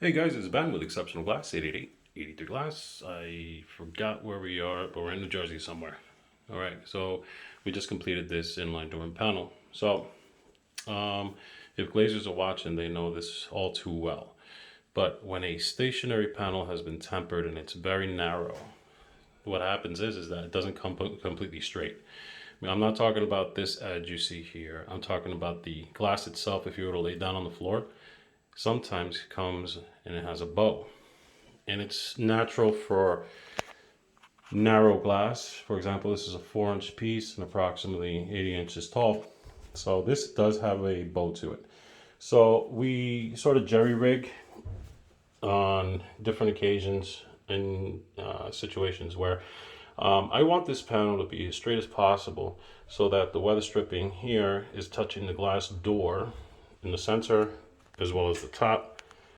Hey guys, it's Ben with Exceptional Glass, 888 Glass. I forgot where we are, but we're in New Jersey somewhere. All right, so we just completed this inline door and panel. So um, if glazers are watching, they know this all too well. But when a stationary panel has been tempered and it's very narrow, what happens is that it doesn't come completely straight. I mean, I'm not talking about this edge you see here. I'm talking about the glass itself. If you were to lay down on the floor, sometimes it comes and it has a bow. And it's natural for narrow glass. For example, this is a 4-inch piece and approximately 80 inches tall. So this does have a bow to it. So we sort of jerry rig on different occasions and situations where I want this panel to be as straight as possible so that the weather stripping here is touching the glass door in the center as well as the top.